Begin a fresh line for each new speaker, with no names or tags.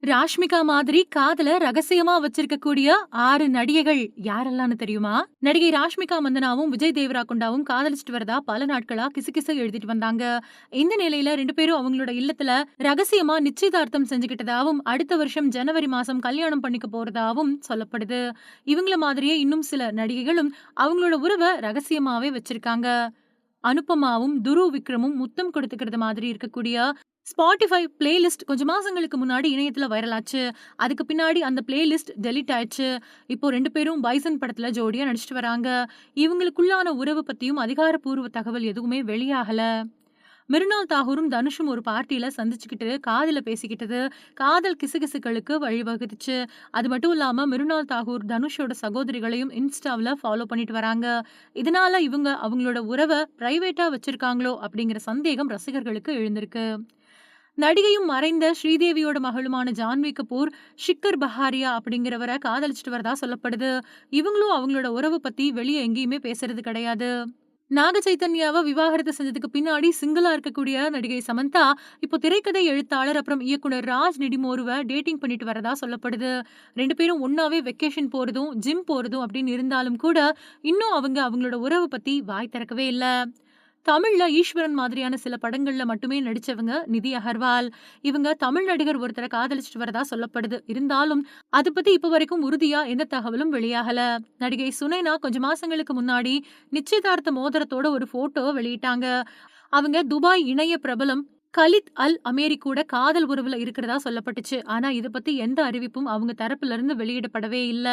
ராஷ்மிகா மாதிரி காதல ரகசியமா வச்சிருக்கக்கூடிய 6 நடிகைகள் யாரெல்லாம்னு தெரியுமா? நடிகை ராஷ்மிகா மந்தனாவும், விஜய் தேவரகொண்டாவும் காதலிச்சுட்டு வரதா பல நாட்களா கிசுகிசு எழுதிட்டு வந்தாங்க. இந்த நிலையில 2 பேரும் அவங்களோட இல்லத்துல ரகசியமா நிச்சயதார்த்தம் செஞ்சுக்கிட்டதாவும், அடுத்த வருஷம் ஜனவரி மாசம் கல்யாணம் பண்ணிக்க போறதாவும் சொல்லப்படுது. இவங்கள மாதிரியே இன்னும் சில நடிகைகளும் அவங்களோட உறவ ரகசியமாவே வச்சிருக்காங்க. அனுபமாவும், துருவ் விக்ரமும் முத்தம் கொடுத்துக்கிறது மாதிரி இருக்கக்கூடிய Spotify பிளேலிஸ்ட் கொஞ்சம் மாசங்களுக்கு முன்னாடி இணையத்துல வைரல் ஆச்சு. அதுக்கு பின்னாடி அந்த பிளேலிஸ்ட் டெலீட் ஆயிடுச்சு. இப்போ 2 பேரும் பைசன் படத்துல ஜோடியா நடிச்சிட்டு வராங்க. இவங்களுக்குள்ளான உறவு பத்தியும் அதிகாரப்பூர்வ தகவல் எதுவுமே வெளியாகல. மிருனால் தாகூரும் தனுஷும் ஒரு பார்ட்டியில சந்திச்சுக்கிட்டு காதல பேசிக்கிட்டது காதல் கிசுகிசுக்களுக்கு வழிவகுத்துச்சு. அது மட்டும் இல்லாம மிருனால் தாகூர் தனுஷோட சகோதரிகளையும் இன்ஸ்டாவுல ஃபாலோ பண்ணிட்டு வராங்க. இதனால இவங்க அவங்களோட உறவை பிரைவேட்டா வச்சிருக்காங்களோ அப்படிங்கிற சந்தேகம் ரசிகர்களுக்கு எழுந்திருக்கு. நடிகையும் மறைந்த ஸ்ரீதேவியோட மகளுமான ஜான்வி கபூர் ஷிக்கர் பஹாரியா அப்படிங்கிறவரை காதலிச்சுட்டு வரதா சொல்லப்படுது. இவங்களும் அவங்களோட உறவு பத்தி வெளியே எங்கேயுமே பேசுறது கிடையாது. நாக சைத்தன்யாவை விவாகரத்து செஞ்சதுக்கு பின்னாடி சிங்கிளா இருக்கக்கூடிய நடிகை சமந்தா இப்போ திரைக்கதை எழுத்தாளர் அப்புறம் இயக்குனர் ராஜ் நிடிமோருவ டேட்டிங் பண்ணிட்டு வரதா சொல்லப்படுது. 2 பேரும் ஒன்னாவே வெக்கேஷன் போறதும் ஜிம் போறதும் அப்படின்னு இருந்தாலும் கூட இன்னும் அவங்க அவங்களோட உறவு பத்தி வாய் திறக்கவே இல்ல. தமிழ்ல ஈஸ்வரன் மாதிரியான சில படங்கள்ல மட்டுமே நடிச்சவங்க நிதி அகர்வால். இவங்க தமிழ் நடிகர் ஒருத்தரை காதலிச்சுட்டு வரதா சொல்லப்படுது. இருந்தாலும் அது பத்தி இப்ப வரைக்கும் உறுதியா எந்த தகவலும் வெளியாகல. நடிகை சுனைனா கொஞ்சம் மாசங்களுக்கு முன்னாடி நிச்சயதார்த்த மோதிரத்தோட ஒரு போட்டோ வெளியிட்டாங்க. அவங்க துபாய் இணைய பிரபலம் கலித் அல் அமேரி கூட காதல் உறவுல இருக்கிறதா சொல்லப்பட்டுச்சு. ஆனா இத பத்தி எந்த அறிவிப்பும் அவங்க தரப்புல இருந்து வெளியிடப்படவே இல்ல.